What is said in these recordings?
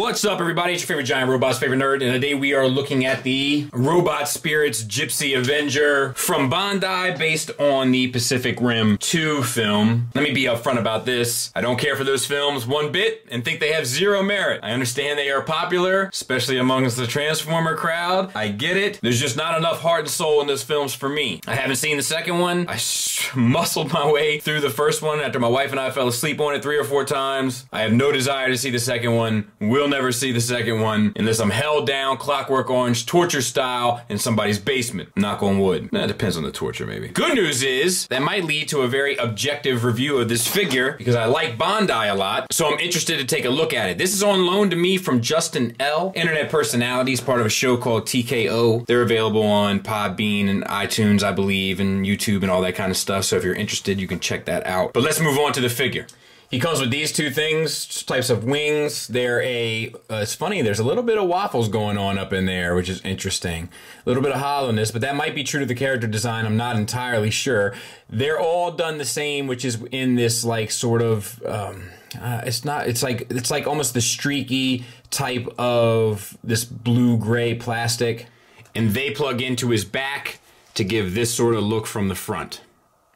What's up, everybody? It's your favorite giant robot's favorite nerd, and today we are looking at the Robot Spirits Gypsy Avenger from Bandai, based on the Pacific Rim 2 film. Let me be upfront about this. I don't care for those films one bit and think they have zero merit. I understand they are popular, especially amongst the Transformer crowd. I get it. There's just not enough heart and soul in those films for me. I haven't seen the second one. I muscled my way through the first one after my wife and I fell asleep on it 3 or 4 times. I have no desire to see the second one. We'll never see the second one unless I'm held down, Clockwork Orange, torture style, in somebody's basement. Knock on wood. That depends on the torture, maybe. Good news is, that might lead to a very objective review of this figure, because I like Bandai a lot, so I'm interested to take a look at it. This is on loan to me from Justin L., internet personalities, part of a show called TKO. They're available on Podbean and iTunes, I believe, and YouTube and all that kind of stuff, so if you're interested, you can check that out. But let's move on to the figure. He comes with these two things, types of wings. They're it's funny, there's a little bit of waffles going on up in there, which is interesting. A little bit of hollowness, but that might be true to the character design, I'm not entirely sure. They're all done the same, which is in this like sort of, it's like almost the streaky type of this blue-gray plastic. And they plug into his back to give this sort of look from the front,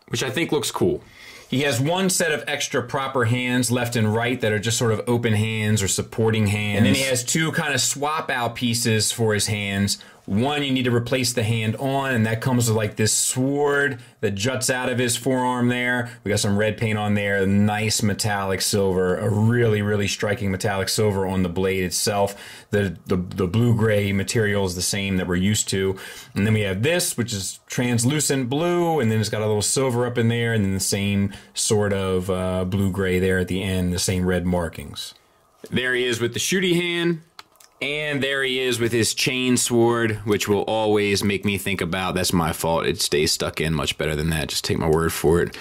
which I think looks cool. He has one set of extra proper hands, left and right, that are just sort of open hands or supporting hands. And then he has two kind of swap out pieces for his hands. One you need to replace the hand on, and that comes with like this sword that juts out of his forearm there. We got some red paint on there, nice metallic silver, a really, really striking metallic silver on the blade itself. The blue-gray material is the same that we're used to. And then we have this, which is translucent blue, and then it's got a little silver up in there, and then the same sort of blue-gray there at the end, the same red markings. There he is with the shooty hand. And there he is with his chain sword, which will always make me think about, that's my fault, it stays stuck in much better than that, just take my word for it,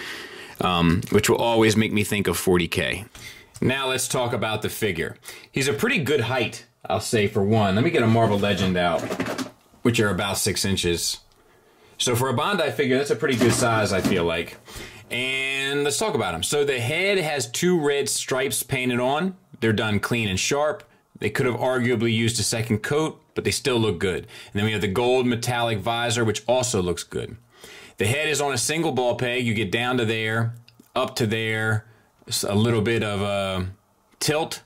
which will always make me think of 40K. Now let's talk about the figure. He's a pretty good height, I'll say, for one. Let me get a Marvel Legend out, which are about 6 inches. So for a Bandai figure, that's a pretty good size, I feel like. And let's talk about him. So the head has 2 red stripes painted on. They're done clean and sharp. They could have arguably used a second coat, but they still look good. And then we have the gold metallic visor, which also looks good. The head is on a single ball peg. You get down to there, up to there, a little bit of a tilt,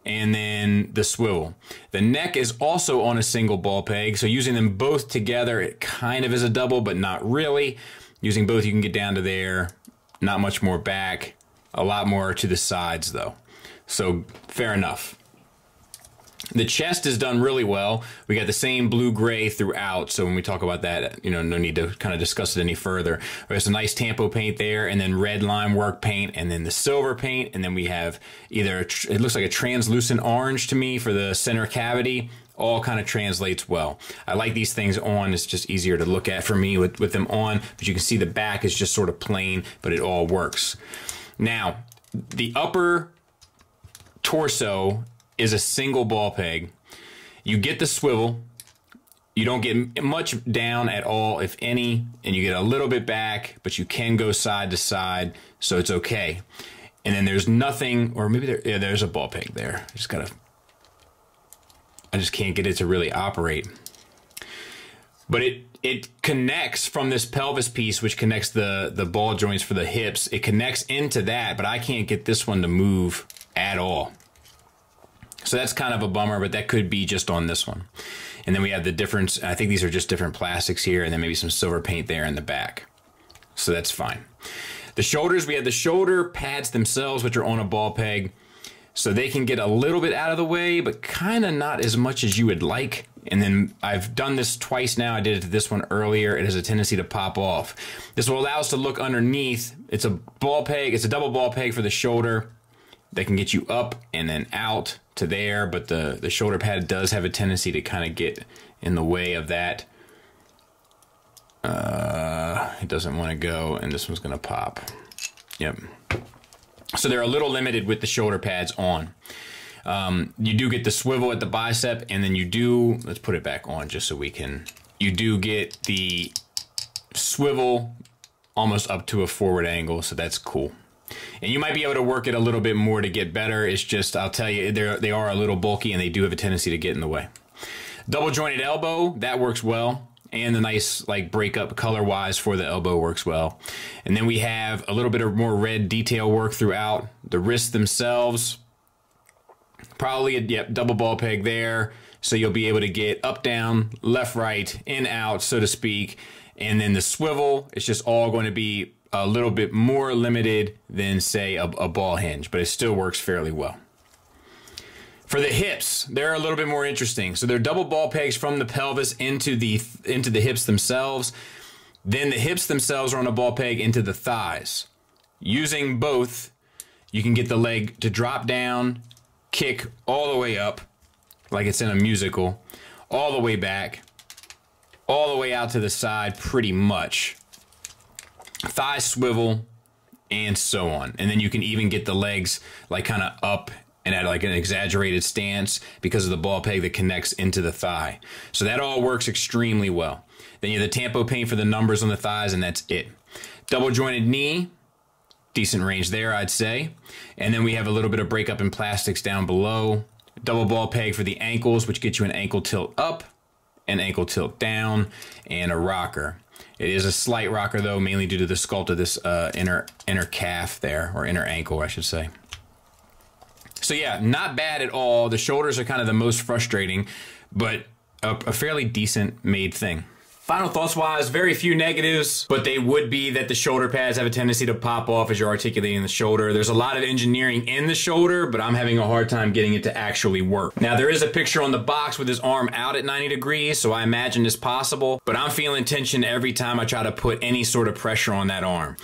and then the swivel. The neck is also on a single ball peg, so using them both together, it kind of is a double, but not really. Using both, you can get down to there, not much more back, a lot more to the sides, though. So, fair enough. The chest is done really well. We got the same blue-gray throughout, so when we talk about that, you know, no need to kind of discuss it any further. There's a nice tampo paint there, and then red lime work paint, and then the silver paint, and then we have either, it looks like a translucent orange to me for the center cavity. All kind of translates well. I like these things on. It's just easier to look at for me with them on, but you can see the back is just sort of plain, but it all works. Now, the upper torso is a single ball peg. You get the swivel. You don't get much down at all, if any, and you get a little bit back, but you can go side to side, so it's okay. And then there's nothing, or maybe there's a ball peg there. I just can't get it to really operate. But it connects from this pelvis piece, which connects the ball joints for the hips. It connects into that, but I can't get this one to move at all. So that's kind of a bummer, but that could be just on this one. And then we have the difference. I think these are just different plastics here, and then maybe some silver paint there in the back. So that's fine. The shoulders, we have the shoulder pads themselves, which are on a ball peg. So they can get a little bit out of the way, but kind of not as much as you would like. And then I've done this twice now. I did it to this one earlier. It has a tendency to pop off. This will allow us to look underneath. It's a ball peg. It's a double ball peg for the shoulder. That can get you up and then out to there, but the shoulder pad does have a tendency to kind of get in the way of that. It doesn't want to go, and this one's going to pop. Yep. So they're a little limited with the shoulder pads on. You do get the swivel at the bicep, and then you do, let's put it back on just so we can, you do get the swivel almost up to a forward angle, so that's cool. And you might be able to work it a little bit more to get better. It's just, I'll tell you, they are a little bulky and they do have a tendency to get in the way. Double jointed elbow, that works well. And the nice like breakup color wise for the elbow works well. And then we have a little bit of more red detail work throughout. The wrists themselves, probably a double ball peg there. So you'll be able to get up, down, left, right, in, out, so to speak. And then the swivel, it's just all going to be a little bit more limited than, say, a ball hinge, but it still works fairly well. For the hips, they're a little bit more interesting. So they're double ball pegs from the pelvis into the hips themselves. Then the hips themselves are on a ball peg into the thighs. Using both, you can get the leg to drop down, kick all the way up, like it's in a musical, all the way back, all the way out to the side pretty much. Thigh swivel, and so on. And then you can even get the legs like kind of up and at like an exaggerated stance because of the ball peg that connects into the thigh. So that all works extremely well. Then you have the tampo paint for the numbers on the thighs, and that's it. Double jointed knee, decent range there, I'd say. And then we have a little bit of breakup in plastics down below. Double ball peg for the ankles, which gets you an ankle tilt up, an ankle tilt down, and a rocker. It is a slight rocker though, mainly due to the sculpt of this inner calf there, or inner ankle, I should say. So yeah, not bad at all. The shoulders are kind of the most frustrating, but a fairly decent made thing. Final thoughts wise, very few negatives, but they would be that the shoulder pads have a tendency to pop off as you're articulating the shoulder. There's a lot of engineering in the shoulder, but I'm having a hard time getting it to actually work. Now there is a picture on the box with his arm out at 90 degrees, so I imagine it's possible, but I'm feeling tension every time I try to put any sort of pressure on that arm.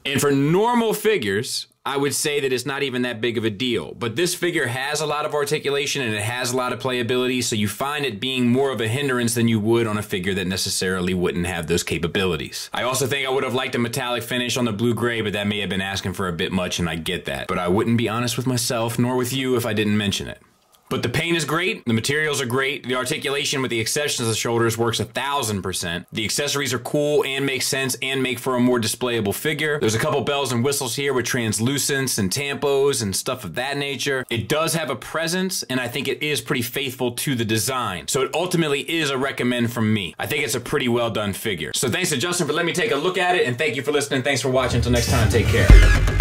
And for normal figures, I would say that it's not even that big of a deal. But this figure has a lot of articulation and it has a lot of playability, so you find it being more of a hindrance than you would on a figure that necessarily wouldn't have those capabilities. I also think I would have liked a metallic finish on the blue-gray, but that may have been asking for a bit much, and I get that. But I wouldn't be honest with myself, nor with you, if I didn't mention it. But the paint is great, the materials are great, the articulation with the exceptions of the shoulders works 1000%. The accessories are cool and make sense and make for a more displayable figure. There's a couple bells and whistles here with translucents and tampos and stuff of that nature. It does have a presence, and I think it is pretty faithful to the design. So it ultimately is a recommend from me. I think it's a pretty well done figure. So thanks to Justin for letting me take a look at it, and thank you for listening. Thanks for watching. Until next time, take care.